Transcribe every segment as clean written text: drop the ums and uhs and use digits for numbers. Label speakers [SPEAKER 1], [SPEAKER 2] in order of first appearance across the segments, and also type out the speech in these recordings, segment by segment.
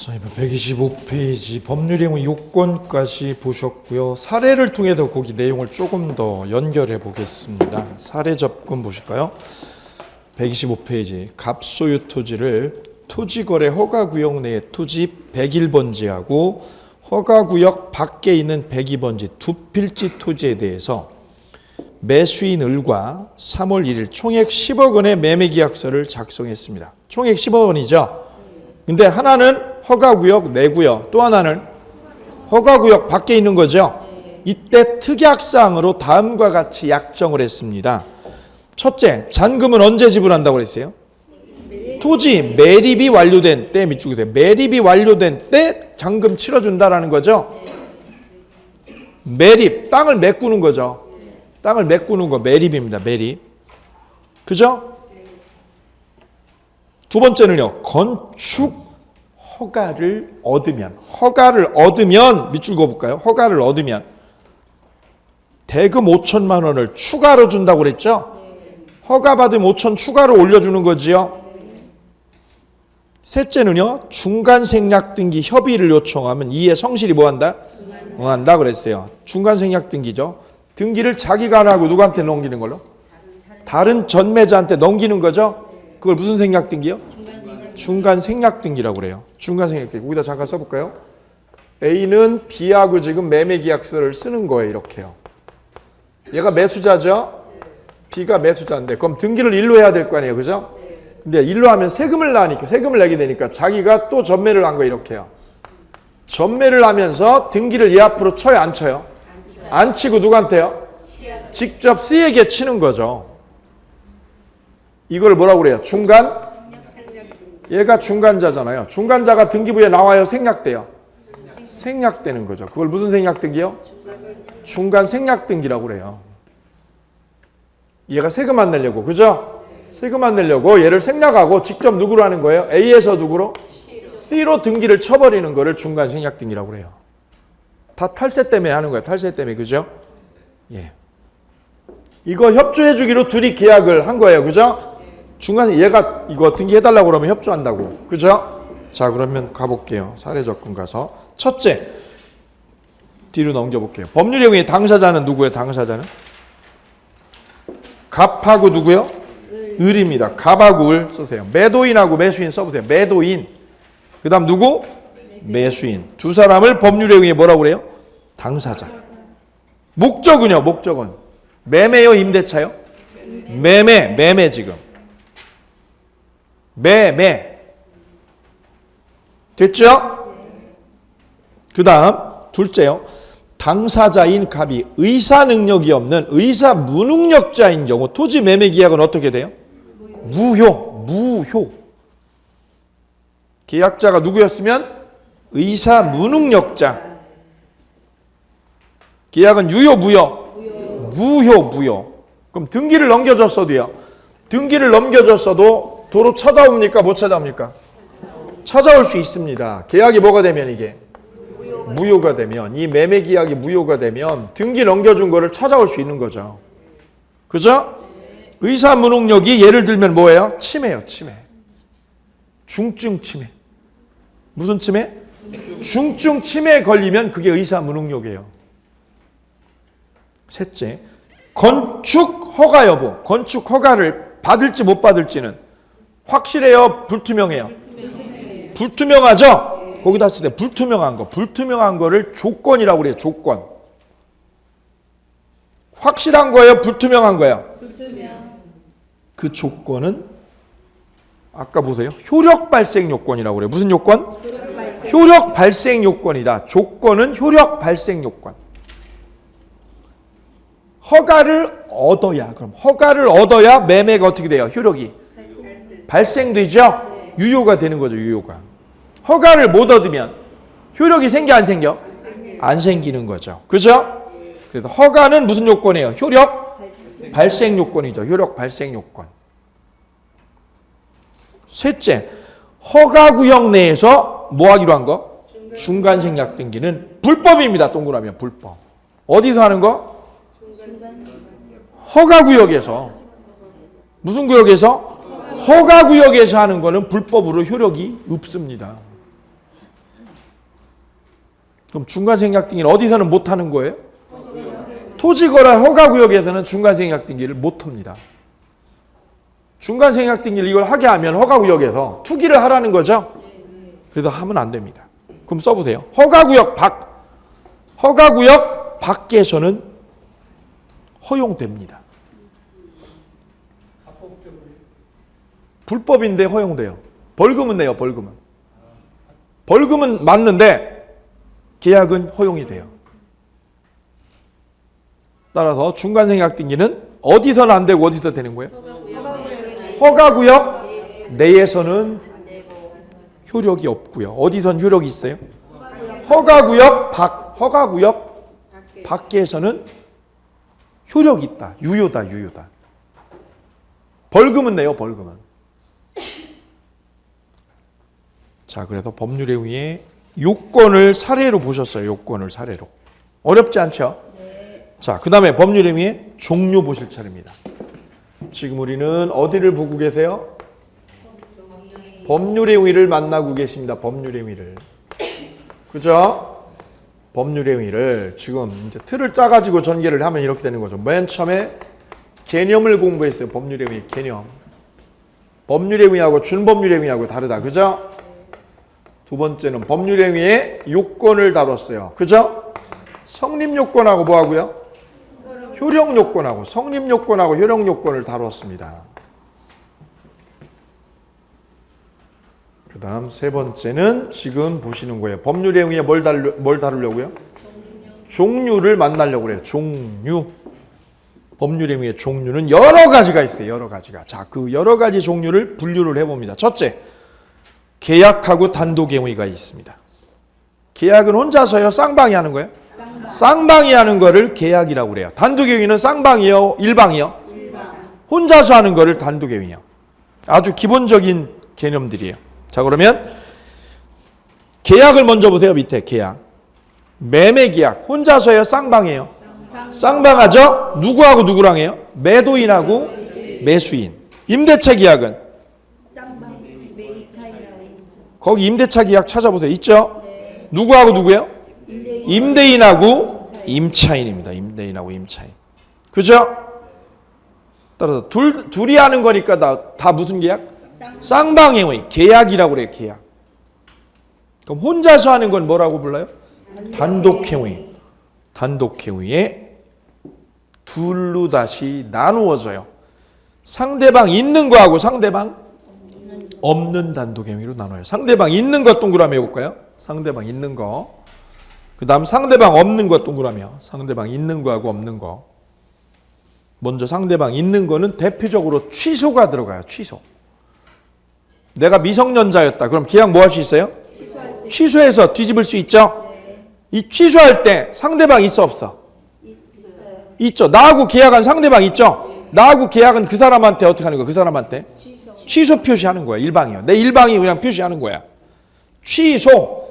[SPEAKER 1] 자, 이번 125페이지 법률행위 요건까지 보셨고요. 사례를 통해서 거기 내용을 조금 더 연결해 보겠습니다. 사례 접근 보실까요? 125페이지 갑소유 토지를 토지거래 허가구역 내의 토지 101번지하고 허가구역 밖에 있는 102번지 두 필지 토지에 대해서 매수인 을과 3월 1일 총액 10억 원의 매매계약서를 작성했습니다. 총액 10억 원이죠. 근데 하나는 허가구역 내고요. 또 하나는 허가구역 밖에 있는 거죠. 이때 특약사항으로 다음과 같이 약정을 했습니다. 첫째, 잔금은 언제 지불한다고 그랬어요? 토지 매립이 완료된 때 밑줄 그세요. 매립이 완료된 때 잔금 치러준다라는 거죠. 매립, 땅을 메꾸는 거죠. 땅을 메꾸는 거 매립입니다. 매립. 그죠? 두 번째는요. 건축 허가를 얻으면 밑줄 그어볼까요? 허가를 얻으면 대금 5천만 원을 추가로 준다고 그랬죠? 허가 받으면 5천 추가로 올려주는 거지요. 셋째는요. 중간 생략 등기 협의를 요청하면 이에 성실히 뭐한다? 응한다 그랬어요. 중간 생략 등기죠. 등기를 자기가 안 하고 누구한테 넘기는 걸로? 다른 전매자한테 넘기는 거죠. 그걸 무슨 생략 등기요? 중간 생략 등기라고 그래요. 중간 생략 등기. 거기다 잠깐 써볼까요? A는 B하고 지금 매매 계약서를 쓰는 거예요. 이렇게요. 얘가 매수자죠? B가 매수자인데 그럼 등기를 일로 해야 될 거 아니에요. 그죠? 근데 일로 하면 세금을 내게 되니까 자기가 또 전매를 한 거예요. 이렇게요. 전매를 하면서 등기를 얘 앞으로 쳐요? 안 쳐요? 안 치고 누구한테요? 직접 C에게 치는 거죠. 이걸 뭐라고 그래요? 중간? 얘가 중간자잖아요. 중간자가 등기부에 나와요? 생략돼요? 생략되는 거죠. 그걸 무슨 생략 등기요? 중간 생략 등기라고 그래요. 얘가 세금 안 내려고, 그죠? 세금 안 내려고 얘를 생략하고 직접 누구로 하는 거예요? A에서 누구로? C로 등기를 쳐버리는 거를 중간 생략 등기라고 그래요. 다 탈세 때문에 하는 거예요. 탈세 때문에, 그죠? 예. 이거 협조해 주기로 둘이 계약을 한 거예요. 그죠? 중간에 얘가 이거 등기해달라고 그러면 협조한다고. 그죠? 자, 그러면 가볼게요. 사례 접근 가서. 첫째, 뒤로 넘겨볼게요. 법률행위의 당사자는 누구예요? 당사자는? 갑하고 누구요? 을입니다. 갑하고 을 쓰세요. 매도인하고 매수인 써보세요. 매도인. 그 다음 누구? 매수인. 두 사람을 법률행위에 뭐라고 그래요? 당사자. 목적은요? 목적은 매매요? 임대차요? 매매 지금. 매매. 됐죠? 그 다음 둘째요. 당사자인 갑이 의사 능력이 없는 의사 무능력자인 경우 토지 매매 계약은 어떻게 돼요? 무효. 계약자가 누구였으면? 의사 무능력자. 계약은 유효 무효? 무효. 그럼 등기를 넘겨줬어도요. 등기를 넘겨줬어도 도로 찾아옵니까? 못 찾아옵니까? 찾아올 수 있습니다. 계약이 뭐가 되면 이게? 무효가 되면, 이 매매 계약이 무효가 되면 등기 넘겨준 거를 찾아올 수 있는 거죠. 그죠? 의사 무능력이 예를 들면 뭐예요? 치매요. 중증 치매. 무슨 치매? 중증 치매에 걸리면 그게 의사 무능력이에요. 셋째, 건축 허가 여부. 건축 허가를 받을지 못 받을지는 확실해요? 불투명해요? 불투명하죠? 거기다 쓸 때 불투명한 거를 조건이라고 그래요. 조건. 확실한 거예요? 불투명한 거예요? 그 조건은 아까 보세요. 효력 발생 요건이라고 그래요. 무슨 요건? 효력 발생 요건이다. 조건은 효력 발생 요건. 허가를 얻어야 매매가 어떻게 돼요? 효력이 발생되죠? 유효가 되는 거죠. 유효가. 허가를 못 얻으면 효력이 생겨 안 생겨? 안 생기는 거죠. 그죠? 그래서 허가는 무슨 요건이에요? 효력 발생 요건이죠. 효력 발생 요건. 셋째, 허가구역 내에서 뭐 하기로 한 거? 중간 생략 등기는 불법입니다. 동그라미는 불법. 어디서 하는 거? 허가구역에서. 무슨 구역에서? 허가구역에서 하는 거는 불법으로 효력이 없습니다. 그럼 중간생략 등기는 어디서는 못하는 거예요? 토지거래 허가구역에서는 중간생략 등기를 못합니다. 중간생략 등기를 이걸 하게 하면 허가구역에서 투기를 하라는 거죠. 그래서 하면 안 됩니다. 그럼 써보세요. 허가구역 밖에서는 허용됩니다. 불법인데 허용돼요. 벌금은 내요. 벌금은 맞는데 계약은 허용이 돼요. 따라서 중간생략 등기는 어디서는 안 되고 어디서 되는 거예요? 허가구역 내에서는 효력이 없고요. 어디선 효력이 있어요? 허가구역 밖에서는 효력이 있다. 유효다. 벌금은 내요. 자, 그래서 법률에 의해 요건을 사례로 보셨어요. 요건을 사례로. 어렵지 않죠? 자, 그 다음에 법률에 의해 종류 보실 차례입니다. 지금 우리는 어디를 보고 계세요? 법률의 의의를 만나고 계십니다. 법률의 의의를. 그죠? 법률의 의의를 지금 이제 틀을 짜가지고 전개를 하면 이렇게 되는 거죠. 맨 처음에 개념을 공부했어요. 법률의 의의 개념. 법률의 의의하고 준법률의 의의하고 다르다. 그죠? 두 번째는 법률의 의의의 요건을 다뤘어요. 그죠? 성립요건하고 뭐하고요? 효력요건하고 성립요건하고 효력요건을 다뤘습니다. 그 다음 세 번째는 지금 보시는 거예요. 법률에 의해 뭘 다루려고요? 종류를 만나려고 그래요. 종류. 법률에 의해 종류는 여러 가지가 있어요. 여러 가지가. 자, 그 여러 가지 종류를 분류를 해봅니다. 첫째, 계약하고 단독의 의의가 있습니다. 계약은 혼자서요? 쌍방이 하는 거예요? 쌍방이 하는 거를 계약이라고 그래요. 단독의 의의는 쌍방이요? 일방이요? 혼자서 하는 거를 단독의 의의요. 아주 기본적인 개념들이에요. 자, 그러면 계약을 먼저 보세요. 밑에 계약. 매매 계약. 혼자서요? 쌍방이에요? 쌍방하죠? 누구하고 누구랑 해요? 매도인하고 매수인. 임대차 계약은? 거기 임대차 계약 찾아보세요. 있죠? 누구하고 누구예요? 임대인하고 임차인입니다. 임대인하고 임차인. 그죠? 따라서 둘이 하는 거니까 다 무슨 계약? 쌍방의 의의. 계약이라고 그래요. 계약. 그럼 혼자서 하는 건 뭐라고 불러요? 단독행위. 단독행위에 둘로 다시 나누어져요. 상대방 있는 거하고 상대방 없는 단독행위로 나눠요. 상대방 있는 거 동그라미 해볼까요? 상대방 있는 거. 그 다음 상대방 없는 거 동그라미요. 상대방 있는 거하고 없는 거. 먼저 상대방 있는 거는 대표적으로 취소가 들어가요. 취소. 내가 미성년자였다. 그럼 계약 뭐 할 수 있어요? 취소해서 뒤집을 수 있죠? 이 취소할 때 상대방 있어 없어? 있죠. 나하고 계약한 상대방 있죠? 나하고 계약은 그 사람한테 어떻게 하는 거야? 그 사람한테? 취소 표시하는 거야. 일방이요. 내 일방이 그냥 표시하는 거야. 취소.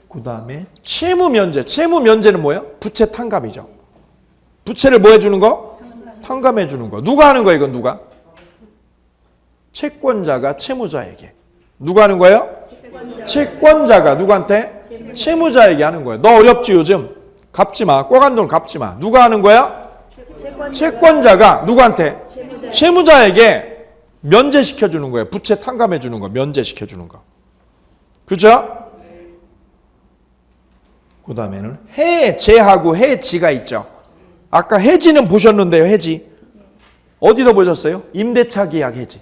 [SPEAKER 1] 그 다음에 채무면제. 채무면제는 뭐예요? 부채 탕감이죠. 부채를 뭐 해주는 거? 탕감해 주는 거. 누가 하는 거야? 이건 누가? 채권자가 채무자에게. 누가 하는 거예요? 채권자가 누구한테? 채무자에게 하는 거예요. 너 어렵지 요즘? 갚지 마. 꿔간 돈 갚지 마. 누가 하는 거야? 채권자가 누구한테? 채무자에게 면제시켜 주는 거예요. 부채 탕감해 주는 거. 면제시켜 주는 거. 그죠? 그 다음에는 해제하고 해지가 있죠. 아까 해지는 보셨는데요. 해지. 어디서 보셨어요? 임대차 계약 해지.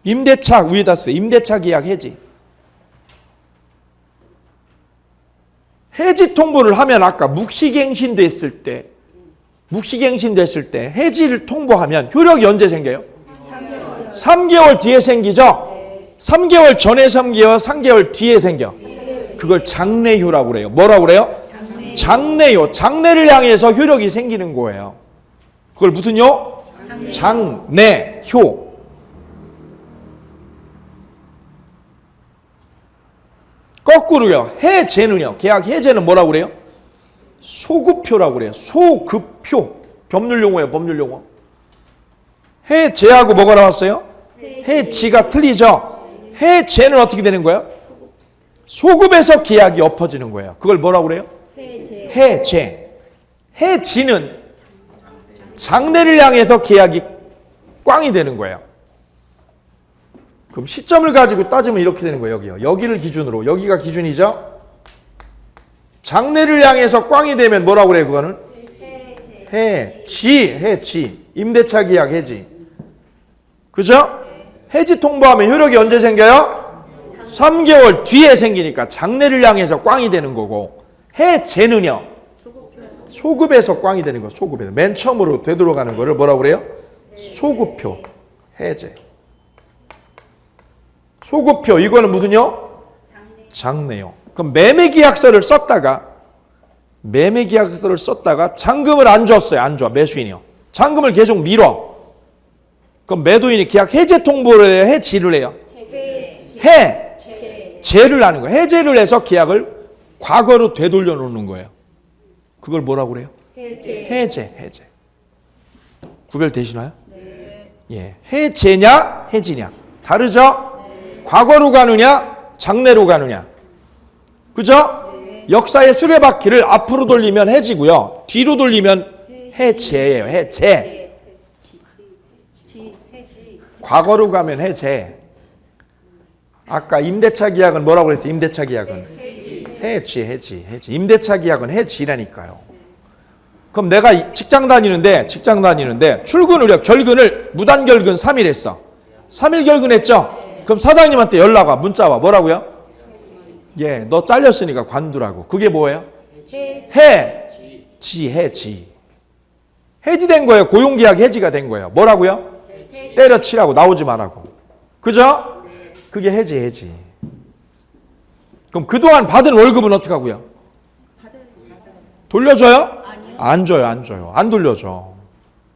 [SPEAKER 1] 임대차 위에다 써요. 임대차 계약 해지. 해지 통보를 하면 아까 묵시갱신 됐을 때 해지를 통보하면 효력이 언제 생겨요? 3개월 뒤에 생기죠? 3개월 전에 생겨, 3개월 뒤에 생겨. 그걸 장래효라고 그래요. 뭐라고 그래요? 장래효. 장래를 향해서 효력이 생기는 거예요. 그걸 무슨 요? 장래효. 거꾸로요. 해제는요. 계약 해제는 뭐라고 그래요? 소급효라고 그래요. 소급효. 법률용어예요. 법률용어. 해제하고 뭐가 나왔어요? 해지가 틀리죠? 해제는 어떻게 되는 거예요? 소급에서 계약이 엎어지는 거예요. 그걸 뭐라고 그래요? 해제. 해지는 장래를 향해서 계약이 꽝이 되는 거예요. 그럼 시점을 가지고 따지면 이렇게 되는 거예요. 여기요. 여기를 기준으로. 여기가 기준이죠. 장래를 향해서 꽝이 되면 뭐라고 그래요? 그거는? 해지. 임대차 계약 해지. 그죠? 해지 통보하면 효력이 언제 생겨요? 3개월 뒤에 생기니까 장래를 향해서 꽝이 되는 거고, 해제는요? 소급에서 꽝이 되는 거. 소급에서. 맨 처음으로 되돌아가는 거를 뭐라고 그래요? 소급표. 해제. 소급표. 이거는 무슨요? 장래요. 그럼 매매계약서를 썼다가 잔금을 안 줬어요. 안 줘. 매수인이요. 잔금을 계속 밀어. 그럼 매도인이 계약 해제 통보를 해요? 해지를 해요? 해제를 하는 거예요. 해제를 해서 계약을 과거로 되돌려 놓는 거예요. 그걸 뭐라고 그래요? 해제. 구별되시나요? 네. 예. 해제냐, 해지냐. 다르죠? 네. 과거로 가느냐, 장래로 가느냐. 그죠? 네. 역사의 수레바퀴를 앞으로 돌리면 해지고요. 뒤로 돌리면 해제예요. 해제. 과거로 가면 해제. 아까 임대차 계약은 뭐라고 그랬어요? 임대차 계약은 해지. 임대차 계약은 해지라니까요. 그럼 내가 직장 다니는데 결근을 무단 결근 3일 했어. 3일 결근했죠? 그럼 사장님한테 연락 와. 문자 와. 뭐라고요? 예, 너 잘렸으니까 관두라고. 그게 뭐예요? 해지. 해지된 거예요. 고용계약 해지가 된 거예요. 뭐라고요? 때려치라고. 나오지 말라고. 그죠? 그게 해지. 그럼 그동안 받은 월급은 어떻게 하고요? 돌려줘요? 안 줘요. 안 돌려줘.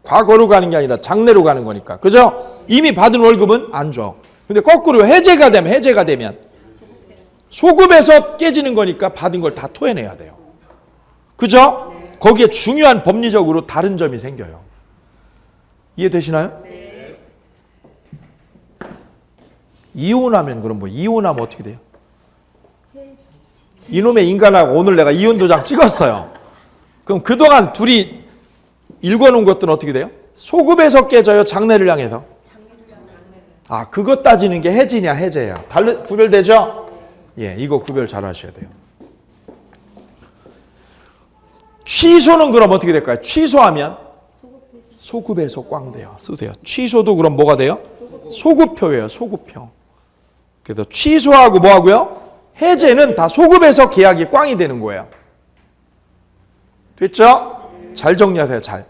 [SPEAKER 1] 과거로 가는 게 아니라 장래로 가는 거니까. 그죠? 이미 받은 월급은 안 줘. 근데 거꾸로 해제가 되면 소급에서 깨지는 거니까 받은 걸 다 토해내야 돼요. 그죠? 거기에 중요한 법리적으로 다른 점이 생겨요. 이해되시나요? 네. 이혼하면 그럼 이혼하면 어떻게 돼요? 이놈의 인간하고 오늘 내가 이혼 도장 찍었어요. 그럼 그동안 둘이 읽어놓은 것들은 어떻게 돼요? 소급에서 깨져요? 장래를 향해서? 아, 그것 따지는 게 해지냐 해제야. 구별되죠? 예, 이거 구별 잘 하셔야 돼요. 취소는 그럼 어떻게 될까요? 취소하면 소급에서 꽝 돼요. 쓰세요. 취소도 그럼 뭐가 돼요? 소급표예요. 소급표. 그래서 취소하고 뭐 하고요? 해제는 다 소급에서 계약이 꽝이 되는 거예요. 됐죠? 잘 정리하세요. 잘.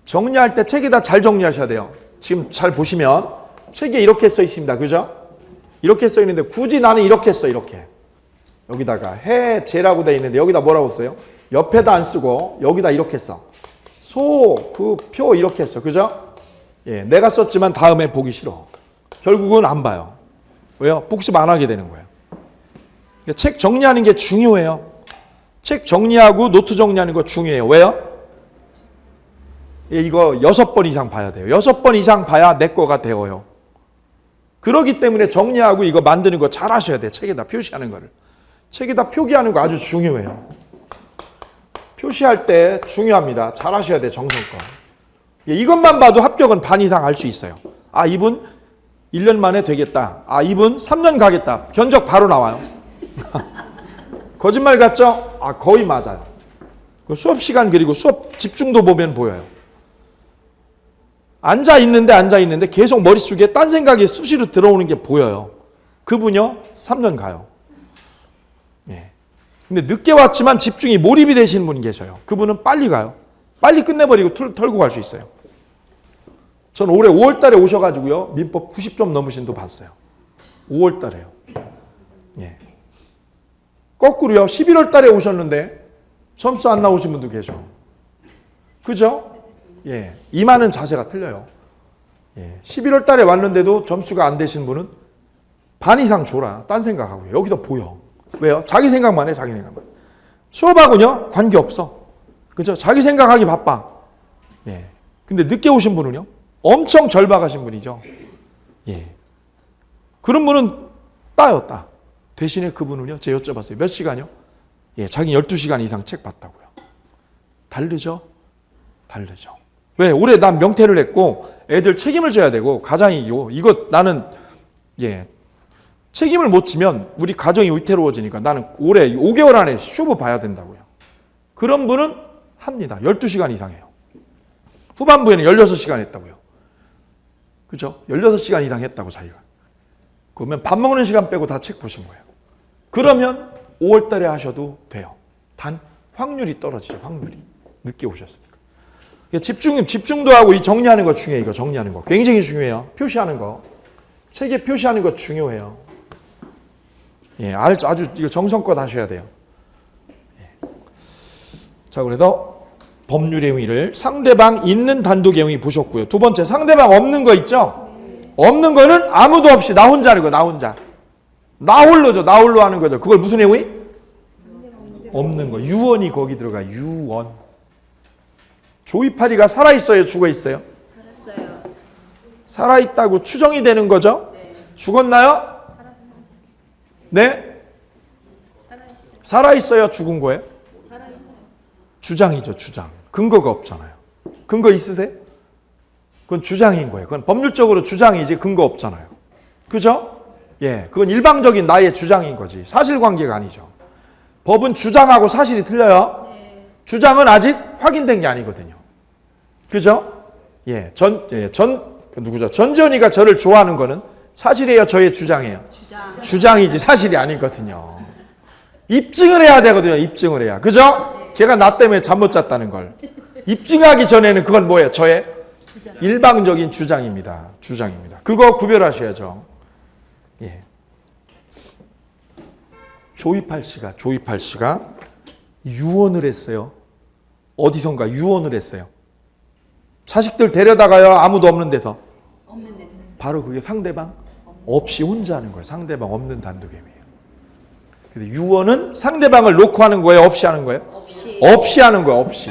[SPEAKER 1] 정리할 때 책에다 잘 정리하셔야 돼요. 지금 잘 보시면 책에 이렇게 써 있습니다. 그죠? 이렇게 써 있는데 굳이 나는 이렇게 써. 이렇게. 여기다가 해제라고 돼 있는데 여기다 뭐라고 써요? 옆에다 안 쓰고 여기다 이렇게 써. 소급표 이렇게 써. 그죠? 예, 내가 썼지만 다음에 보기 싫어. 결국은 안 봐요. 왜요? 복습 안 하게 되는 거예요. 책 정리하는 게 중요해요. 책 정리하고 노트 정리하는 거 중요해요. 왜요? 이거 6번 이상 봐야 돼요. 6번 이상 봐야 내 거가 되어요. 그러기 때문에 정리하고 이거 만드는 거 잘 하셔야 돼요. 책에다 표시하는 거를. 책에다 표기하는 거 아주 중요해요. 표시할 때 중요합니다. 잘 하셔야 돼요. 정성껏. 이것만 봐도 합격은 반 이상 할 수 있어요. 아, 이분 1년 만에 되겠다. 아, 이분 3년 가겠다. 견적 바로 나와요. 거짓말 같죠? 아, 거의 맞아요. 수업 시간 그리고 수업 집중도 보면 보여요. 앉아 있는데 계속 머릿속에 딴 생각이 수시로 들어오는 게 보여요. 그분요 3년 가요. 예. 근데 늦게 왔지만 집중이 몰입이 되시는 분이 계셔요. 그분은 빨리 가요. 빨리 끝내버리고 털고 갈 수 있어요. 전 올해 5월 달에 오셔가지고요 민법 90점 넘으신 분 봤어요. 5월 달에요. 예. 거꾸로요 11월 달에 오셨는데 점수 안 나오신 분도 계셔. 그죠? 예. 임하는 자세가 틀려요. 예. 11월 달에 왔는데도 점수가 안 되신 분은 반 이상 줘라. 딴 생각하고요. 여기도 보여. 왜요? 자기 생각만 해. 자기 생각만. 수업하고요 관계없어. 그죠? 자기 생각하기 바빠. 예. 근데 늦게 오신 분은요 엄청 절박하신 분이죠. 예. 그런 분은 따요. 대신에 그분은요 제가 여쭤봤어요. 몇 시간이요? 예, 자기 12시간 이상 책 봤다고요. 다르죠? 다르죠. 왜? 올해 난 명퇴를 했고 애들 책임을 져야 되고 가장이고 이거 나는 예 책임을 못 지면 우리 가정이 위태로워지니까 나는 올해 5개월 안에 쇼부 봐야 된다고요. 그런 분은 합니다. 12시간 이상 해요. 후반부에는 16시간 했다고요. 그죠? 16시간 이상 했다고 자기가. 그러면 밥 먹는 시간 빼고 다 책 보신 거예요. 그러면 5월 달에 하셔도 돼요. 단 확률이 떨어지죠. 확률이. 늦게 오셨으니까. 집중도 하고 이 정리하는 거 중요해요. 이거 정리하는 거. 굉장히 중요해요. 표시하는 거. 책에 표시하는 거 중요해요. 예, 아주 이거 정성껏 하셔야 돼요. 예. 자, 그래도 법률의 의의를 상대방 있는 단독의 의의 보셨고요. 두 번째, 상대방 없는 거 있죠? 없는 거는 아무도 없이 나 혼자 하는 거, 나 혼자. 나 홀로죠. 나 홀로 하는 거죠. 그걸 무슨 의의? 없는 거. 유언이 거기 들어가. 유언. 조이파리가 살아있어요? 죽어있어요?
[SPEAKER 2] 살았어요.
[SPEAKER 1] 살아있다고 추정이 되는 거죠?
[SPEAKER 2] 네.
[SPEAKER 1] 죽었나요?
[SPEAKER 2] 살았어요.
[SPEAKER 1] 네?
[SPEAKER 2] 살아있어요.
[SPEAKER 1] 살아있어요? 죽은 거예요?
[SPEAKER 2] 살아있어요.
[SPEAKER 1] 주장이죠. 주장. 근거가 없잖아요. 근거 있으세요? 그건 주장인 거예요. 그건 법률적으로 주장이지 근거 없잖아요. 그죠? 예, 그건 일방적인 나의 주장인 거지. 사실관계가 아니죠. 법은 주장하고 사실이 틀려요.
[SPEAKER 2] 네.
[SPEAKER 1] 주장은 아직 확인된 게 아니거든요. 그죠? 예, 누구죠? 전지현이가 저를 좋아하는 거는 사실이에요? 저의 주장이에요? 주장이지 사실이 아니거든요. 입증을 해야 되거든요. 입증을 해야. 그죠? 걔가 나 때문에 잠 못 잤다는 걸. 입증하기 전에는 그건 뭐예요? 저의 일방적인 주장입니다. 주장입니다. 그거 구별하셔야죠. 예. 조이팔 씨가 유언을 했어요. 어디선가 유언을 했어요. 자식들 데려다가요. 아무도 없는 데서.
[SPEAKER 2] 없는 데서.
[SPEAKER 1] 바로 그게 상대방 없이 혼자 하는 거예요. 상대방 없는 단독행위예요. 근데 유언은 상대방을 놓고 하는 거예요? 없이 하는 거예요? 없이 하는 거예요. 없이.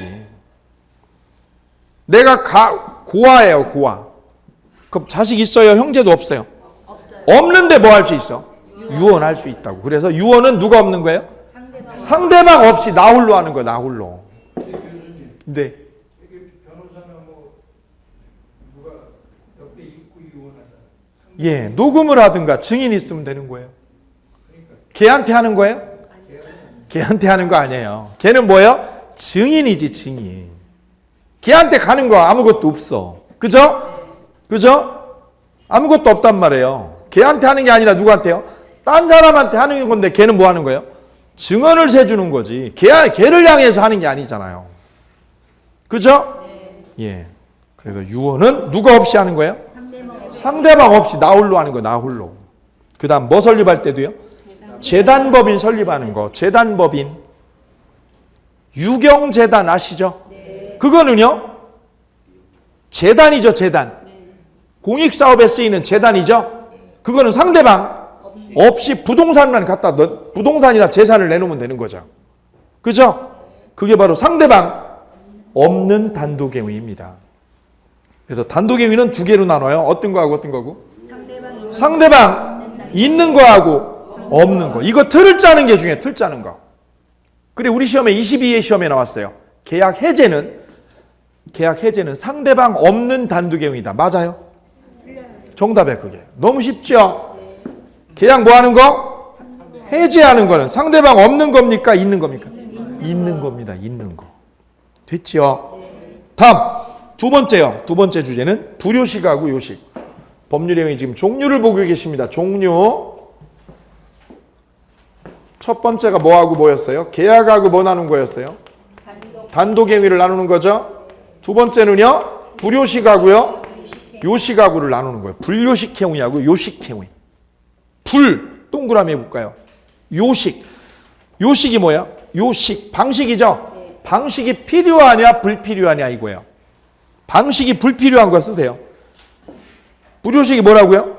[SPEAKER 1] 내가 고아예요. 고아. 그럼 자식 있어요? 형제도 없어요?
[SPEAKER 2] 없어요.
[SPEAKER 1] 없는데 뭐 할 수 있어? 유언할 수 있다고. 그래서 유언은 누가 없는 거예요? 상대방 없이 나 홀로 하는 거예요. 나 홀로. 네. 예, 녹음을 하든가 증인 있으면 되는 거예요. 걔한테 하는 거예요? 걔한테 하는 거 아니에요. 걔는 뭐예요? 증인이지, 증인. 걔한테 가는 거 아무것도 없어. 그죠? 그죠? 아무것도 없단 말이에요. 걔한테 하는 게 아니라 누구한테요? 딴 사람한테 하는 건데 걔는 뭐 하는 거예요? 증언을 세주는 거지. 걔를 향해서 하는 게 아니잖아요. 그죠? 예. 그래서 유언은 누가 없이 하는 거예요? 상대방 없이 나 홀로 하는 거, 나 홀로. 그 다음 뭐 설립할 때도요? 재단법인 설립하는 거. 재단법인. 유경재단 아시죠? 그거는요? 재단이죠, 재단. 공익사업에 쓰이는 재단이죠? 그거는 상대방 없이 부동산만 갖다 부동산이나 재산을 내놓으면 되는 거죠. 그죠? 그게 바로 상대방 없는 단독행위입니다. 그래서 단독행위는 두 개로 나눠요. 어떤 거하고 어떤 거고? 상대방 있는 거하고 없는 거. 이거 틀을 짜는 게 중요해요. 틀 짜는 거. 그래 우리 시험에 22회 시험에 나왔어요. 계약 해제는 상대방 없는 단독행위다. 맞아요? 정답에 그게. 너무 쉽죠? 계약 뭐 하는 거? 해제하는 거는 상대방 없는 겁니까? 있는 겁니까? 있는 겁니다. 있는 거. 됐죠? 다음 두 번째요. 두 번째 주제는 불요식하고 요식. 법률행위 지금 종류를 보고 계십니다. 종류. 첫 번째가 뭐하고 뭐였어요? 계약하고 뭐 나눈 거였어요? 단독행위를 나누는 거죠. 두 번째는요. 불요식하고요. 요식하고를 나누는 거예요. 불요식 행위하고 요식 행위. 불 동그라미 해볼까요? 요식. 요식이 뭐야? 요식 방식이죠. 방식이 필요하냐 불필요하냐 이거예요. 방식이 불필요한 거 쓰세요. 불요식이 뭐라고요?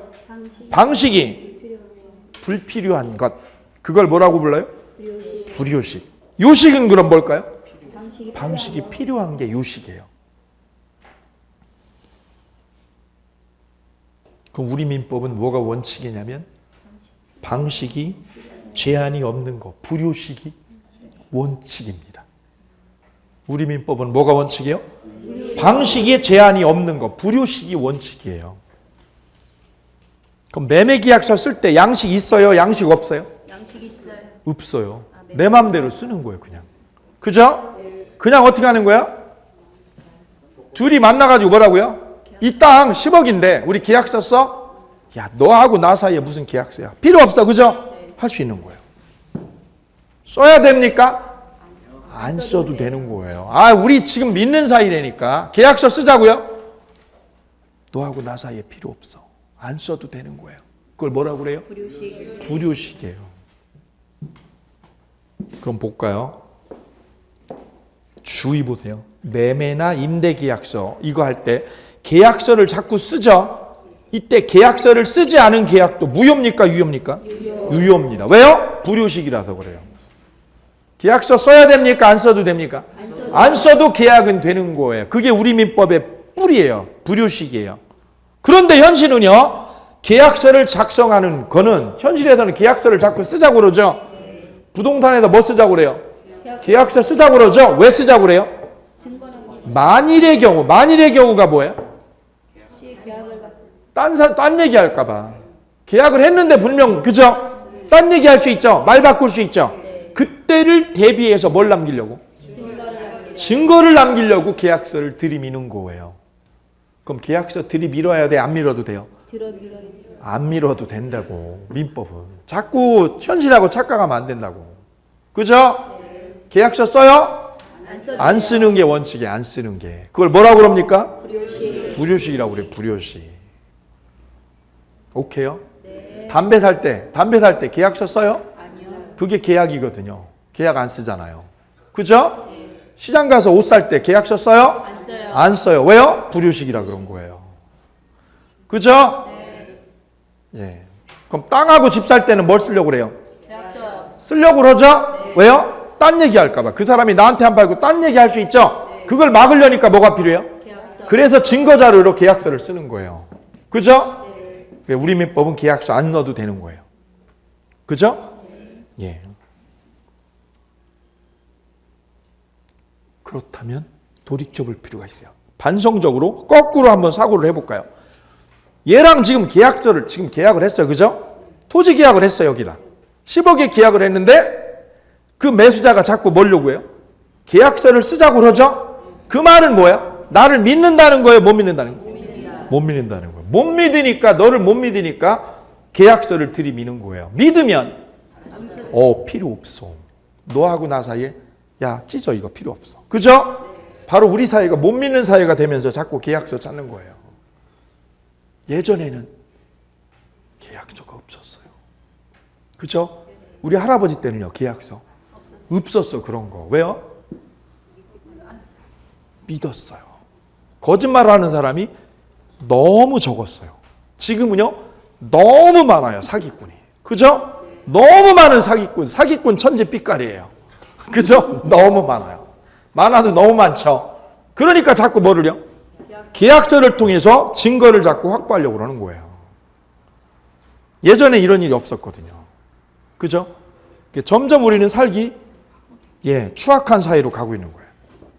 [SPEAKER 1] 방식이 불필요한 것. 그걸 뭐라고 불러요? 불요식. 요식은 그럼 뭘까요? 방식이 필요한 게 요식이에요. 그럼 우리 민법은 뭐가 원칙이냐면 방식이 제한이 없는 거. 불요식이 원칙입니다. 우리 민법은 뭐가 원칙이에요? 방식에 제한이 없는 거. 불효식이 원칙이에요. 그럼 매매계약서 쓸 때 양식 있어요? 양식 없어요?
[SPEAKER 2] 양식 있어요.
[SPEAKER 1] 없어요. 내 맘대로 쓰는 거예요, 그냥. 그죠? 그냥 어떻게 하는 거야? 둘이 만나가지고 뭐라고요? 이 땅 10억인데 우리 계약서 써? 야, 너하고 나 사이에 무슨 계약서야? 필요 없어, 그죠? 할 수 있는 거예요. 써야 됩니까? 안 써도 되는 거예요. 아, 우리 지금 믿는 사이라니까 계약서 쓰자고요? 너하고 나 사이에 필요 없어. 안 써도 되는 거예요. 그걸 뭐라고 그래요?
[SPEAKER 2] 불효식.
[SPEAKER 1] 불효식이에요. 그럼 볼까요? 주의 보세요. 매매나 임대계약서 이거 할 때 계약서를 자꾸 쓰죠. 이때 계약서를 쓰지 않은 계약도 무효입니까? 유효입니까? 유효입니다. 왜요? 불효식이라서 그래요. 계약서 써야 됩니까? 안 써도 됩니까? 안 써도 계약은 되는 거예요. 그게 우리 민법의 뿌리예요. 불효식이에요. 그런데 현실은요. 계약서를 작성하는 거는 현실에서는 계약서를 자꾸 쓰자고 그러죠. 부동산에서 뭐 쓰자고 그래요? 계약서 쓰자고 그러죠. 왜 쓰자고 그래요? 만일의 경우가 뭐예요? 딴 얘기할까 봐. 계약을 했는데 분명 그죠? 딴 얘기할 수 있죠. 말 바꿀 수 있죠. 그때를 대비해서 뭘 남기려고? 증거를 남기려고 계약서를 들이미는 거예요. 그럼 계약서 들이밀어야 돼? 안 밀어도 돼요? 안 밀어도 된다고. 민법은. 자꾸 현실하고 착각하면 안 된다고. 그죠? 계약서 써요? 안 쓰는 게 원칙이에요. 안 쓰는 게. 그걸 뭐라고 그럽니까? 불효식이라고 그래요. 불효식. 오케이요? 담배 살 때 계약서 써요? 그게 계약이거든요. 계약 안 쓰잖아요. 그죠? 시장 가서 옷 살 때 계약서 써요? 안 써요. 왜요? 불효식이라 그런 거예요. 그죠? 예. 그럼 땅하고 집 살 때는 뭘 쓰려고 그래요?
[SPEAKER 2] 계약서.
[SPEAKER 1] 쓰려고 그러죠? 왜요? 딴 얘기 할까 봐. 그 사람이 나한테 안 팔고 딴 얘기 할 수 있죠? 그걸 막으려니까 뭐가 필요해요?
[SPEAKER 2] 계약서.
[SPEAKER 1] 그래서 증거 자료로 계약서를 쓰는 거예요. 그죠? 우리 민법은 계약서 안 넣어도 되는 거예요. 그죠? 예. 그렇다면 돌이켜볼 필요가 있어요. 반성적으로 거꾸로 한번 사고를 해볼까요? 얘랑 지금 계약을 했어요. 그죠? 토지 계약을 했어요. 여기다 10억에 계약을 했는데 그 매수자가 자꾸 뭘 요구해요? 계약서를 쓰자고 그러죠? 그 말은 뭐예요? 나를 믿는다는 거예요? 못 믿는다는 거예요? 못 믿는다는 거예요. 너를 못 믿으니까 계약서를 들이미는 거예요. 믿으면 필요 없어. 너하고 나 사이에 야 찢어 이거 필요 없어. 그죠? 바로 우리 사이가 못 믿는 사이가 되면서 자꾸 계약서 찾는 거예요. 예전에는 계약서가 없었어요. 그죠? 우리 할아버지 때는요 계약서 없었어. 그런 거. 왜요? 믿었어요. 거짓말하는 사람이 너무 적었어요. 지금은요 너무 많아요. 사기꾼이. 그죠? 너무 많은 사기꾼 천지 삐까리예요. 그죠? 너무 많아요. 많아도 너무 많죠. 그러니까 자꾸 뭐를요? 계약서를 통해서 증거를 자꾸 확보하려고 그러는 거예요. 예전에 이런 일이 없었거든요. 그죠? 점점 우리는 살기 추악한 사이로 가고 있는 거예요.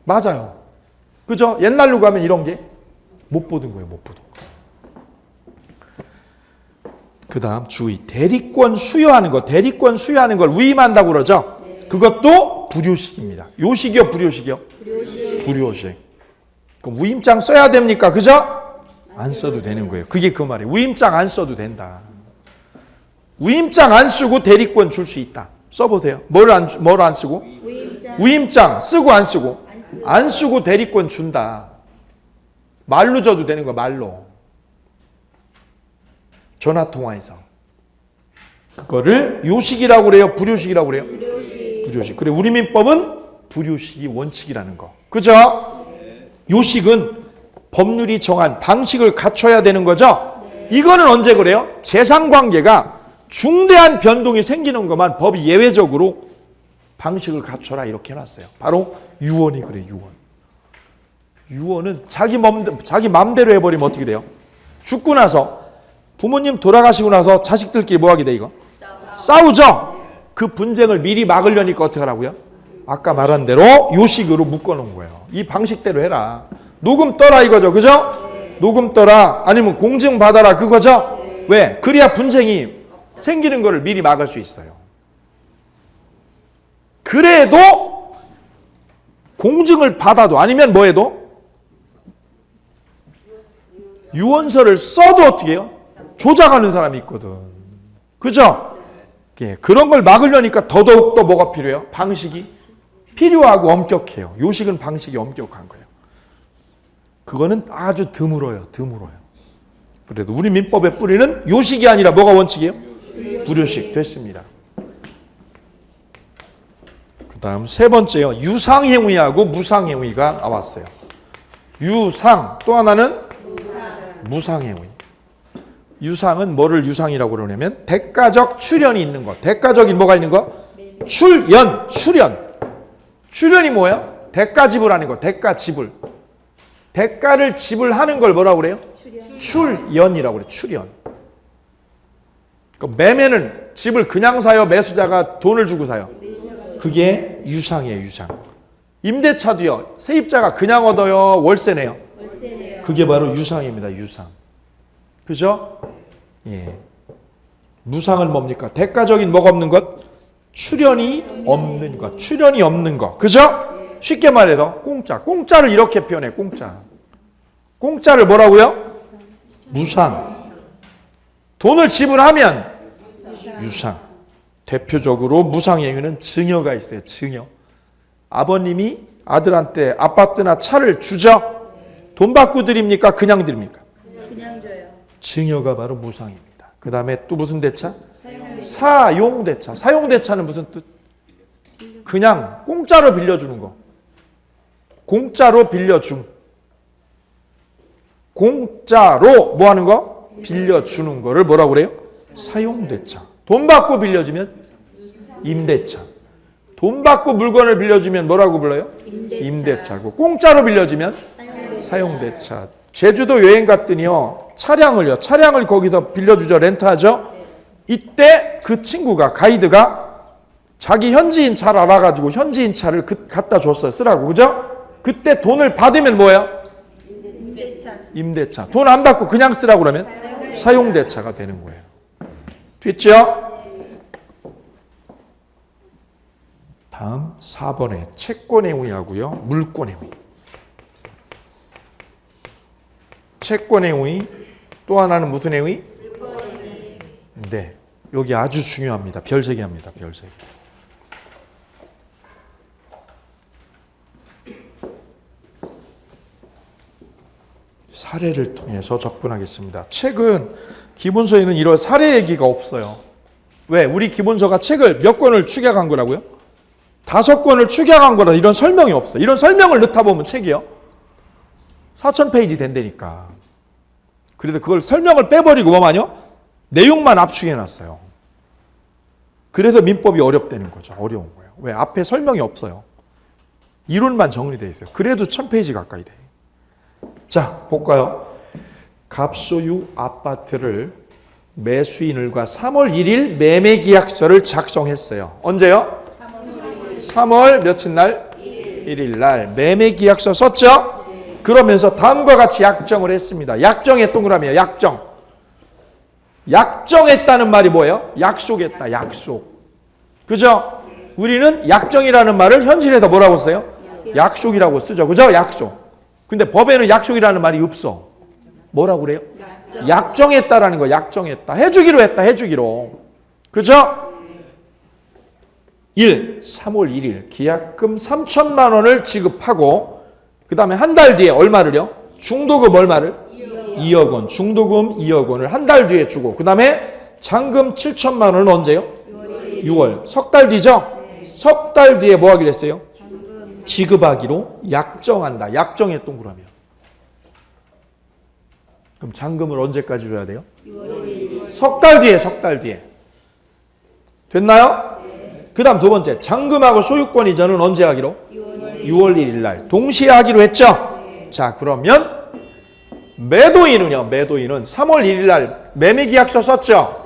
[SPEAKER 1] 맞아요. 그죠? 옛날로 가면 이런 게 못 보던 거예요. 못 보던 거. 그 다음 주의. 대리권 수여하는 걸 위임한다고 그러죠? 그것도 불효식입니다. 요식이요? 불효식이요? 불효식. 그럼 위임장 써야 됩니까? 그죠? 안 써도 되는 거예요. 그게 그 말이에요. 위임장 안 써도 된다. 위임장 안 쓰고 대리권 줄 수 있다. 써보세요. 뭘 안 쓰고? 위임장 쓰고 안 쓰고? 안 쓰고 대리권 준다. 말로 줘도 되는 거야. 말로. 전화통화에서. 그거를 요식이라고 그래요? 불효식이라고 그래요? 불효식. 그래 우리 민법은 불효식이 원칙이라는 거. 그죠? 요식은 법률이 정한 방식을 갖춰야 되는 거죠? 이거는 언제 그래요? 재산관계가 중대한 변동이 생기는 것만 법이 예외적으로 방식을 갖춰라 이렇게 해놨어요. 바로 유언이 그래요. 유언은 자기 맘대로 해버리면 어떻게 돼요? 죽고 나서 부모님 돌아가시고 나서 자식들끼리 뭐 하게 돼 이거? 싸우죠? 그 분쟁을 미리 막으려니까 어떻게 하라고요? 아까 말한 대로 요식으로 묶어놓은 거예요. 이 방식대로 해라. 녹음 떠라 이거죠. 그죠? 녹음 떠라 아니면 공증 받아라 그거죠. 왜? 그래야 분쟁이 생기는 거를 미리 막을 수 있어요. 그래도 공증을 받아도 아니면 뭐 해도 유언서를 써도 어떻게 해요? 조작하는 사람이 있거든. 그죠? 예, 그런 걸 막으려니까 더더욱 또 뭐가 필요해요? 방식이 필요하고 엄격해요. 요식은 방식이 엄격한 거예요. 그거는 아주 드물어요. 그래도 우리 민법의 뿌리는 요식이 아니라 뭐가 원칙이에요? 불요식 됐습니다. 그 다음 세 번째요. 유상행위하고 무상행위가 나왔어요. 유상 또 하나는 무상행위. 유상은 뭐를 유상이라고 그러냐면 대가적 출현이 있는 것. 대가적인 뭐가 있는 것? 출연. 출연이 뭐예요? 대가 지불하는 거. 대가 지불. 대가를 지불하는 걸 뭐라고 그래요? 출연이라고 그래요. 출연. 그러니까 매매는 집을 그냥 사요? 매수자가 돈을 주고 사요? 그게 유상이에요. 유상. 임대차도요. 세입자가 그냥 얻어요? 월세 내요? 그게 바로 유상입니다. 유상. 그죠? 예. 무상은 뭡니까? 대가적인 뭐가 없는 것? 출연이 없는 것. 출연이 없는 것. 그죠? 쉽게 말해서 공짜. 공짜를 이렇게 표현해. 공짜. 공짜를 뭐라고요? 무상. 돈을 지불하면 유상. 대표적으로 무상행위는 증여가 있어요. 증여. 아버님이 아들한테 아파트나 차를 주죠? 돈 받고 드립니까? 그냥 드립니까?
[SPEAKER 2] 그냥 줘요.
[SPEAKER 1] 증여가 바로 무상입니다. 그 다음에 또 무슨 대차? 사용대차. 사용대차는 무슨 뜻? 그냥 공짜로 빌려주는 거. 공짜로 빌려줌. 공짜로 뭐 하는 거? 빌려주는 거를 뭐라고 그래요? 사용대차. 돈 받고 빌려주면 임대차. 돈 받고 물건을 빌려주면 뭐라고 불러요? 임대차고. 공짜로 빌려주면 사용대차. 제주도 여행 갔더니요. 차량을 거기서 빌려주죠. 렌트하죠. 이때 그 친구가 가이드가 자기 현지인 차를 알아가지고 현지인 차를 갖다 줬어요. 쓰라고. 그죠? 그때 돈을 받으면 뭐예요? 임대차. 돈 안 받고 그냥 쓰라고 그러면 사용대차가 되는 거예요. 됐죠? 다음 4번에 채권행위하고요. 물권행위. 채권행위 또 하나는 무슨 행위? 네. 여기 아주 중요합니다. 별 3개 합니다. 별 3개. 사례를 통해서 접근하겠습니다. 책은 기본서에는 이런 사례 얘기가 없어요. 왜? 우리 기본서가 책을 몇 권을 축약한 거라고요? 5권을 축약한 거라 이런 설명이 없어. 이런 설명을 넣다 보면 책이요. 4,000페이지 된다니까. 그래서 그걸 설명을 빼버리고 뭐만요? 내용만 압축해놨어요. 그래서 민법이 어렵다는 거죠. 어려운 거예요. 왜? 앞에 설명이 없어요. 이론만 정리되어 있어요. 그래도 1,000페이지 가까이 돼요. 자, 볼까요? 갑소유 아파트를 매수인을과 3월 1일 매매계약서를 작성했어요. 언제요? 3월 며칠 날? 1일 날 매매계약서 썼죠? 그러면서 다음과 같이 약정을 했습니다. 약정의 동그라미에요. 약정. 약정했다는 말이 뭐예요? 약속했다. 약속. 그죠? 우리는 약정이라는 말을 현실에서 뭐라고 써요? 약속이라고 쓰죠. 그죠? 약속. 근데 법에는 약속이라는 말이 없어. 뭐라고 그래요? 약정했다라는 거. 약정했다. 해주기로 했다. 해주기로. 그죠? 3월 1일 계약금 3천만 원을 지급하고 그 다음에 한 달 뒤에 얼마를요? 중도금 얼마를? 2억 원. 중도금 2억 원을 한 달 뒤에 주고 그 다음에 잔금 7천만 원은 언제요? 6월. 석 달 뒤죠? 석 달 뒤에 뭐 하기로 했어요? 지급하기로 약정한다. 약정의 동그라미야. 그럼 잔금을 언제까지 줘야 돼요? 석 달 뒤에. 석 달 뒤에. 됐나요? 그 다음 두 번째. 잔금하고 소유권 이전은 언제 하기로? 6월 1일 날. 동시에 하기로 했죠? 자, 그러면 매도인은요. 매도인은 3월 1일 날 매매계약서 썼죠?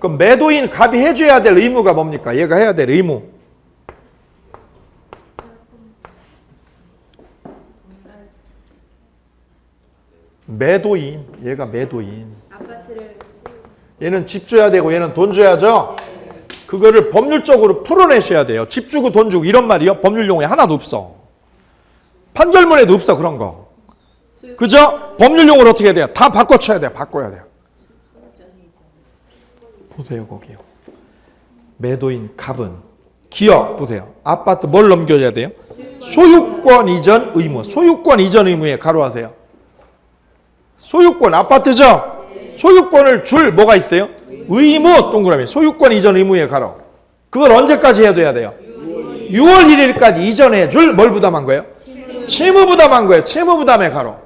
[SPEAKER 1] 그럼 매도인 갑이 해줘야 될 의무가 뭡니까? 얘가 해야 될 의무. 매도인. 얘가 매도인.
[SPEAKER 2] 아파트를
[SPEAKER 1] 얘는 집 줘야 되고 얘는 돈 줘야죠. 그거를 법률적으로 풀어내셔야 돼요. 집 주고 돈 주고 이런 말이요. 법률 용어에 하나도 없어. 판결문에도 없어 그런 거. 그죠? 법률 용어를 어떻게 해야 돼요? 다 바꿔쳐야 돼요. 바꿔야 돼요. 보세요 거기요. 매도인 갑은 기업 보세요. 아파트 뭘 넘겨줘야 돼요? 소유권 이전 의무. 소유권 이전 의무에 가로하세요. 소유권 아파트죠? 소유권을 줄 뭐가 있어요? 의무 동그라미. 소유권 이전 의무에 가로. 그걸 언제까지 해줘야 돼요? 6월 1일까지 이전해 줄 뭘 부담한 거예요? 채무 부담한 거예요. 채무 부담에 가로.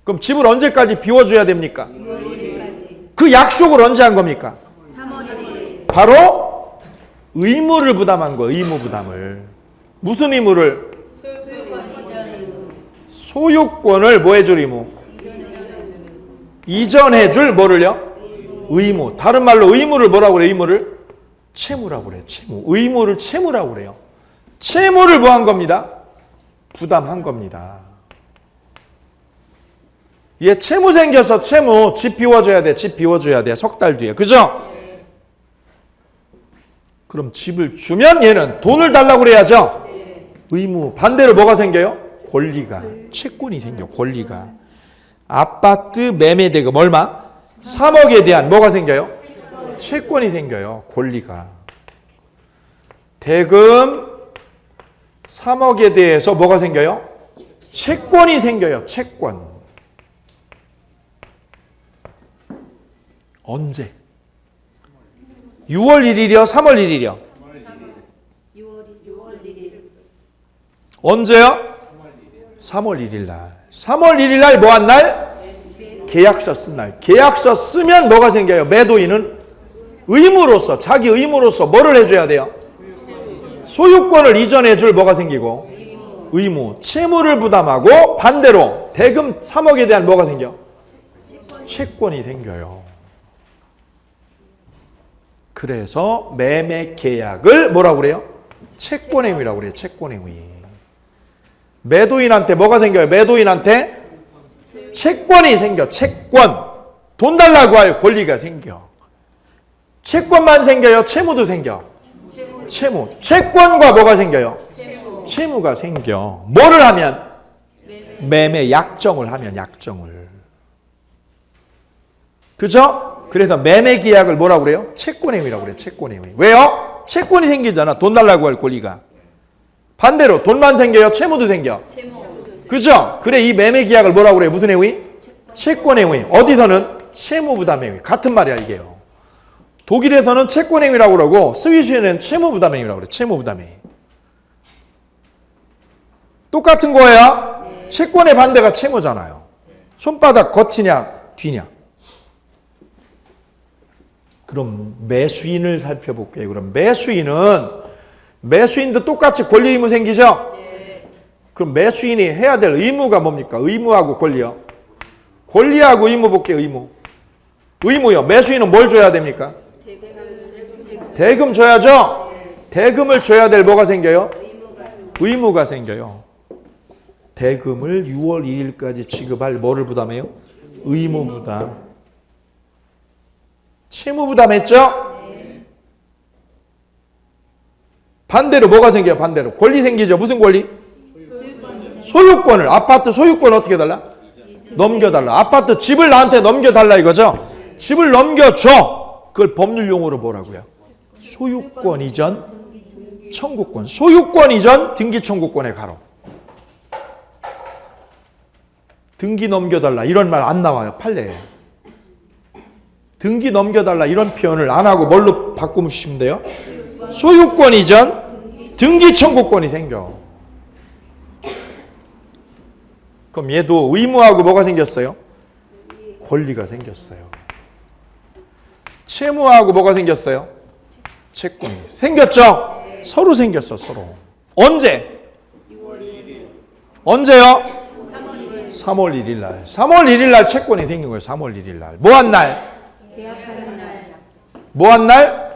[SPEAKER 1] 그럼 집을 언제까지 비워줘야 됩니까?
[SPEAKER 2] 6월 1일까지.
[SPEAKER 1] 그 약속을 언제 한 겁니까?
[SPEAKER 2] 3월 1일.
[SPEAKER 1] 바로 의무를 부담한 거예요. 의무 부담을. 무슨 의무를?
[SPEAKER 2] 소유권 이전 의무.
[SPEAKER 1] 소유권을 뭐 해줄 의무? 이전해줄 뭐를요? 의무. 다른 말로 의무를 뭐라고 그래요? 의무를? 채무라고 그래요. 채무. 의무를 채무라고 그래요. 채무를 뭐 한 겁니다? 부담한 겁니다. 얘 채무 생겨서 채무. 집 비워줘야 돼. 집 비워줘야 돼. 석 달 뒤에. 그죠? 그럼 집을 주면 얘는 돈을 달라고 그래야죠? 의무. 반대로 뭐가 생겨요? 권리가. 채권이 생겨. 권리가. 아파트 매매 대금 얼마? 3억에 대한 뭐가 생겨요? 채권이 생겨요. 권리가. 대금 3억에 대해서 뭐가 생겨요? 채권이 생겨요. 채권. 언제? 6월 1일이요? 3월 1일이요?
[SPEAKER 2] 6월 1일.
[SPEAKER 1] 언제요? 3월 1일 날. 3월 1일 날 뭐 한 날? 계약서 쓴 날. 계약서 쓰면 뭐가 생겨요? 매도인은 의무로서 자기 의무로서 뭐를 해줘야 돼요? 소유권을 이전해 줄 뭐가 생기고 의무. 채무를 부담하고 반대로 대금 3억에 대한 뭐가 생겨? 채권이 생겨요. 그래서 매매 계약을 뭐라고 그래요? 채권행위라고 그래요. 채권행위. 매도인한테 뭐가 생겨요? 매도인한테 채권이 생겨. 채권. 돈 달라고 할 권리가 생겨. 채권만 생겨요? 채무도 생겨? 채무. 채권과 뭐가 생겨요? 채무가 생겨. 뭐를 하면? 매매 약정을 하면 약정을. 그죠? 그래서 매매 계약을 뭐라고 그래요? 채권행위라고 그래요. 채권행위. 왜요? 채권이 생기잖아. 돈 달라고 할 권리가. 반대로 돈만 생겨요? 채무도 생겨? 그죠? 그래 이 매매 계약을 뭐라고 그래요? 무슨 행위? 채권행위. 어디서는? 채무부담행위. 같은 말이야 이게요. 독일에서는 채권행위라고 그러고 스위스에는 채무부담행위라고 그래요. 채무부담행위. 똑같은 거예요. 채권의 반대가 채무잖아요. 손바닥 겉이냐 뒤냐. 그럼 매수인을 살펴볼게요. 그럼 매수인도 똑같이 권리 의무 생기죠? 그럼 매수인이 해야 될 의무가 뭡니까? 의무하고 권리요. 권리하고 의무 볼게요. 의무요. 매수인은 뭘 줘야 됩니까? 대금 줘야죠? 대금을 줘야 될 뭐가 생겨요? 의무가 생겨요. 대금을 6월 2일까지 지급할 뭐를 부담해요? 의무 부담. 채무 부담했죠? 반대로 뭐가 생겨요? 반대로 권리 생기죠. 무슨 권리? 소유권을. 아파트 소유권 어떻게 달라? 넘겨달라. 아파트 집을 나한테 넘겨달라 이거죠. 집을 넘겨줘. 그걸 법률 용어로 뭐라고요? 소유권 이전 청구권. 소유권 이전 등기 청구권에 가로. 등기 넘겨달라 이런 말 안 나와요. 판례에. 등기 넘겨달라 이런 표현을 안 하고 뭘로 바꾸시면 돼요? 소유권 이전 등기 청구권이 생겨. 그럼 얘도 의무하고 뭐가 생겼어요? 권리가 생겼어요. 채무하고 뭐가 생겼어요? 채권이 생겼죠? 서로 생겼어. 서로. 언제? 언제요? 3월 1일 날. 3월 1일 날 채권이 생긴 거예요. 3월 1일 날. 뭐 한 날?
[SPEAKER 2] 계약하는 날.
[SPEAKER 1] 뭐 한 날?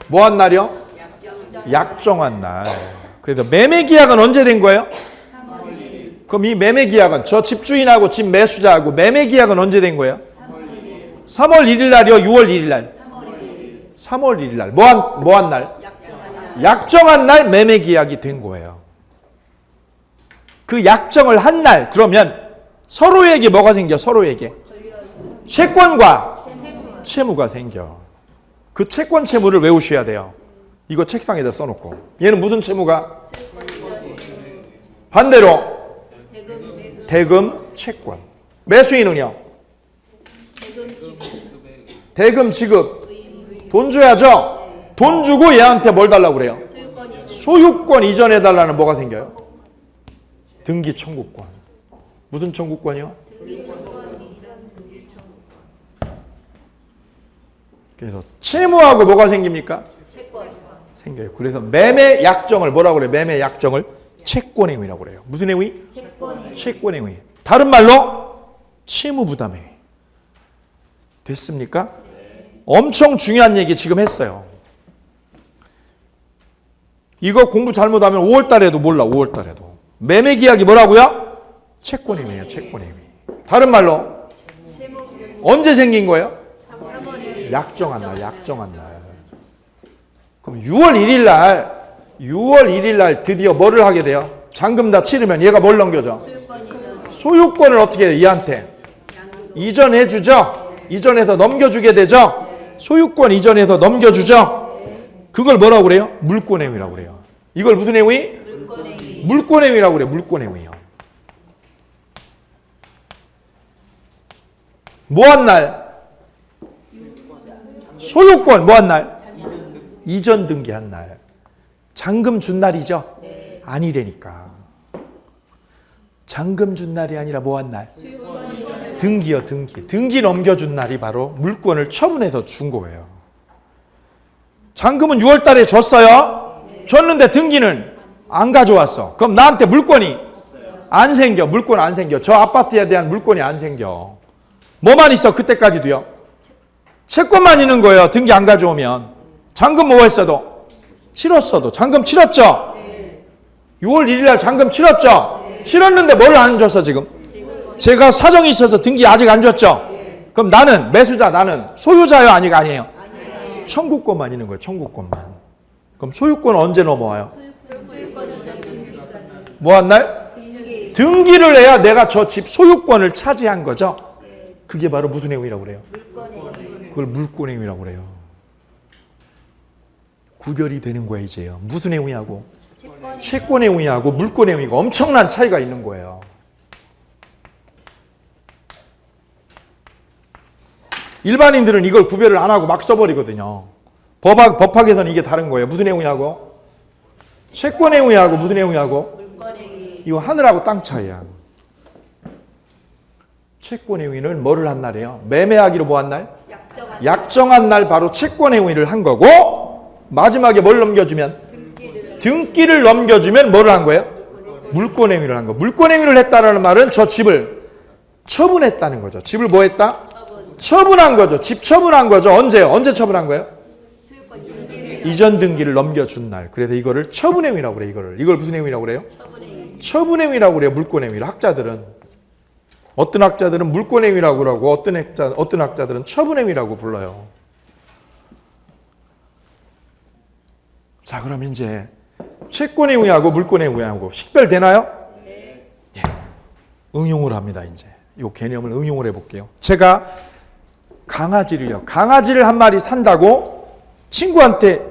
[SPEAKER 1] 뭐 한 날이요? 약정한 날. 그래서 매매 계약은 언제 된 거예요? 그럼 이 매매 계약은 저 집주인하고 집 매수자하고 매매 계약은 언제 된 거예요? 3월 1일 날이요? 6월 1일 날? 3월 1일 날. 뭐한 날? 약정한 날 매매 계약이 된 거예요. 그 약정을 한 날, 그러면 서로에게 뭐가 생겨? 서로에게 채권과 채무가 생겨. 그 채권 채무를 외우셔야 돼요. 이거 책상에다 써놓고. 얘는 무슨 채무가? 반대로 대금 채권. 매수인은요? 대금 지급. 돈 줘야죠? 돈 주고 얘한테 뭘 달라고 그래요? 소유권 이전해달라는 뭐가 생겨요? 등기 청구권. 무슨 청구권이요? 그래서 채무하고 뭐가 생깁니까? 생겨요. 그래서 매매 약정을 뭐라고 그래요? 매매 약정을 채권행위라고 그래요. 무슨 행위? 채권행위. 다른 말로 채무부담행위. 됐습니까? 엄청 중요한 얘기 지금 했어요. 이거 공부 잘못하면 5월 달에도 몰라. 5월 달에도. 매매 계약이 뭐라고요? 채권행위예요. 채권행위. 다른 말로 언제 생긴 거예요? 약정한 날. 약정한 날. 그럼 6월 1일 날 드디어 뭐를 하게 돼요? 잔금 다 치르면 얘가 뭘 넘겨줘? 소유권을 어떻게 해요? 얘한테 이전해 주죠. 이전해서 넘겨주게 되죠. 소유권 이전해서 넘겨주죠. 그걸 뭐라고 그래요? 물권행위라고 그래요. 이걸 무슨 행위? 물권행위라고 그래요. 물권행위요. 뭐한 날? 소유권 뭐한 날? 이전 등기한 날. 잔금 준 날이죠? 아니래니까. 잔금 준 날이 아니라 뭐한 날? 등기요, 등기. 등기 넘겨준 날이 바로 물권을 처분해서 준 거예요. 잔금은 6월 달에 줬어요. 줬는데 등기는 안 가져왔어. 그럼 나한테 물권이 안 생겨. 물권 안 생겨. 저 아파트에 대한 물권이 안 생겨. 뭐만 있어? 그때까지도요. 채권만 있는 거예요. 등기 안 가져오면. 잔금 뭐 했어도? 치렀어도. 잔금 치렀죠? 6월 1일 날 잔금 치렀죠? 치렀는데 뭘 안 줬어 지금? 제가 사정이 있어서 등기 아직 안 줬죠? 그럼 나는 매수자, 나는 소유자요? 아니에요? 청구권만 있는 거예요. 청구권만. 그럼 소유권은 언제 넘어와요? 뭐 한 날? 등기를 해야 내가 저 집 소유권을 차지한 거죠. 그게 바로 무슨 행위라고 그래요? 그걸 물권행위라고 그래요. 구별이 되는 거예요 이제요. 무슨 행위하고? 채권행위하고 물권행위가 엄청난 차이가 있는 거예요. 일반인들은 이걸 구별을 안 하고 막 써버리거든요. 법학에서는 이게 다른 거예요. 무슨 행위하고? 채권행위하고 무슨 행위하고? 이거 하늘하고 땅 차이야. 채권행위는 뭐를 한 날이에요? 매매하기로 뭐 한 날? 약정한 날 바로 채권행위를 한 거고, 마지막에 뭘 넘겨주면? 등기를 넘겨주면 뭐를 한 거예요? 물권행위를 한 거. 물권행위를 했다는 말은 저 집을 처분했다는 거죠. 집을 뭐 했다? 처분한 거죠. 집 처분한 거죠. 언제요? 언제 처분한 거예요? 이전 등기를 넘겨준 날. 그래서 이거를 처분행위라고 그래요. 이걸 무슨 행위라고 그래요? 처분행위라고 그래요. 물권행위를. 학자들은. 어떤 학자들은 물권행위라고 그러고 어떤 학자들은 처분행위라고 불러요. 자, 그럼 이제 채권행위하고 물권행위하고 식별되나요? 네. 예. 응용을 합니다. 이제 이 개념을 응용을 해볼게요. 제가 강아지를 한 마리 산다고 친구한테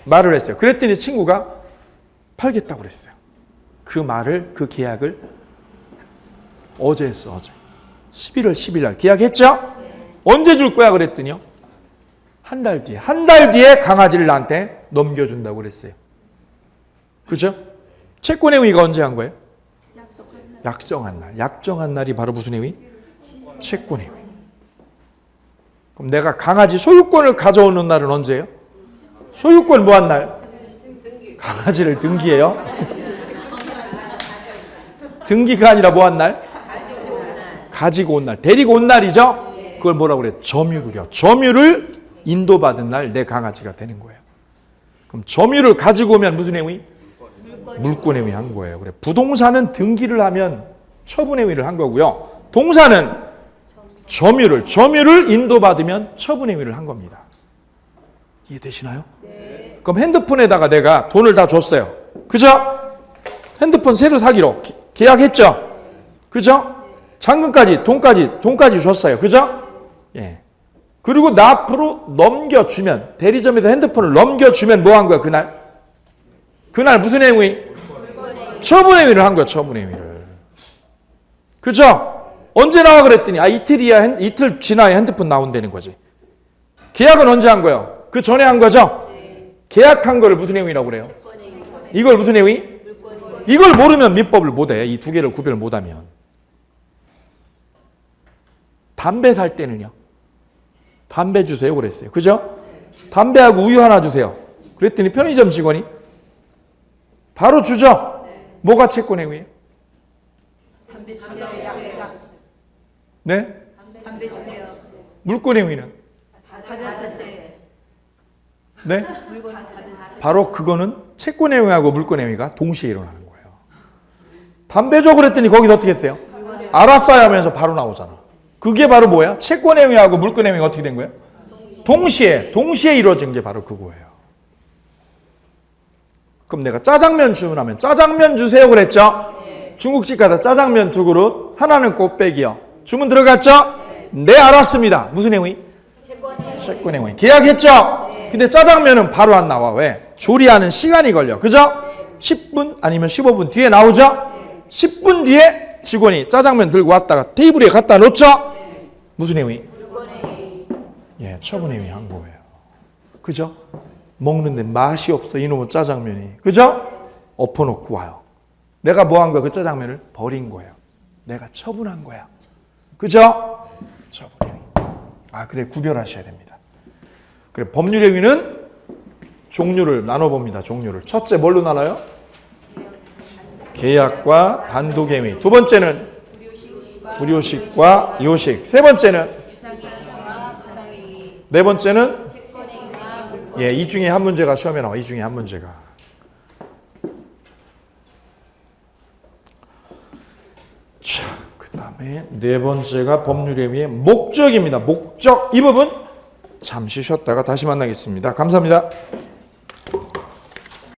[SPEAKER 1] 말을 했어요. 그랬더니 친구가 팔겠다고 그랬어요. 그 계약을 어제 했어. 어제 11월 10일 날 계약했죠? 언제 줄 거야 그랬더니요, 한 달 뒤에 강아지를 나한테 넘겨준다고 그랬어요. 그죠? 채권행위가 언제 한 거예요? 약정한 날이 바로 무슨 행위? 채권행위. 그럼 내가 강아지 소유권을 가져오는 날은 언제예요? 소유권 뭐 한 날? 강아지를 등기해요? 등기가 아니라 뭐 한 날? 가지고 온 날. 데리고 온 날이죠? 그걸 뭐라고 그래요? 점유를요. 점유를 인도받은 날 내 강아지가 되는 거예요. 그럼 점유를 가지고 오면 무슨 행위? 물권행위 한 거예요. 그래. 부동산은 등기를 하면 처분행위를 한 거고요. 동사는 점유를 인도받으면 처분행위를 한 겁니다. 이해되시나요? 네. 그럼 핸드폰에다가 내가 돈을 다 줬어요. 그죠? 핸드폰 새로 사기로 계약했죠? 그죠? 잔금까지, 돈까지 줬어요. 그죠? 예. 그리고 나 앞으로 넘겨주면, 대리점에다 핸드폰을 넘겨주면 뭐 한 거야, 그날? 그날 무슨 행위? 처분행위를 한 거야, 처분행위를. 그죠? 언제 나와 그랬더니, 이틀 지나야 핸드폰 나온다는 거지. 계약은 언제 한 거예요? 그 전에 한 거죠? 계약한 거를 무슨 행위라고 그래요? 이걸 무슨 행위? 이걸 모르면 민법을 못해. 이 두 개를 구별을 못하면. 담배 살 때는요. 담배 주세요 그랬어요. 그죠? 담배하고 우유 하나 주세요. 그랬더니 편의점 직원이 바로 주죠? 뭐가 채권행위예요?
[SPEAKER 2] 담배 주세요.
[SPEAKER 1] 네?
[SPEAKER 2] 담배 주세요.
[SPEAKER 1] 물권행위는?
[SPEAKER 2] 받았을 때.
[SPEAKER 1] 네?
[SPEAKER 2] 물건 받았을 때.
[SPEAKER 1] 바로 그거는 채권행위하고 물권행위가 동시에 일어나는 거예요. 담배 줘 그랬더니 거기서 어떻게 했어요? 알았어요 하면서 바로 나오잖아. 그게 바로 뭐야? 채권행위하고 물권행위가 어떻게 된 거예요? 동시에 이루어진 게 바로 그거예요. 그럼 내가 짜장면 주문하면 짜장면 주세요 그랬죠? 중국집 가서 짜장면 2그릇, 하나는 꽃배기요. 주문 들어갔죠? 네, 알았습니다. 무슨 행위? 채권행위. 계약했죠? 근데 짜장면은 바로 안 나와. 왜? 조리하는 시간이 걸려. 그죠? 10분 아니면 15분 뒤에 나오죠? 10분 뒤에 직원이 짜장면 들고 왔다가 테이블에 갖다 놓죠? 무슨 행위? 예, 처분행위 한 거예요. 그죠? 먹는데 맛이 없어, 이놈의 짜장면이. 그죠? 엎어놓고 와요. 내가 뭐 한 거야? 그 짜장면을 버린 거예요. 내가 처분한 거야. 그죠? 처분행위. 그래, 구별하셔야 됩니다. 그래, 법률행위는 종류를 나눠봅니다. 종류를. 첫째 뭘로 나눠요? 계약과 단독행위. 두 번째는 불효식과 요식. 세 번째는 네 번째는 이 중에 한 문제가 시험에 나와. 이 중에 한 문제가. 자, 그다음에 네 번째가 법률행위의 목적입니다. 목적. 이 부분 잠시 쉬었다가 다시 만나겠습니다. 감사합니다.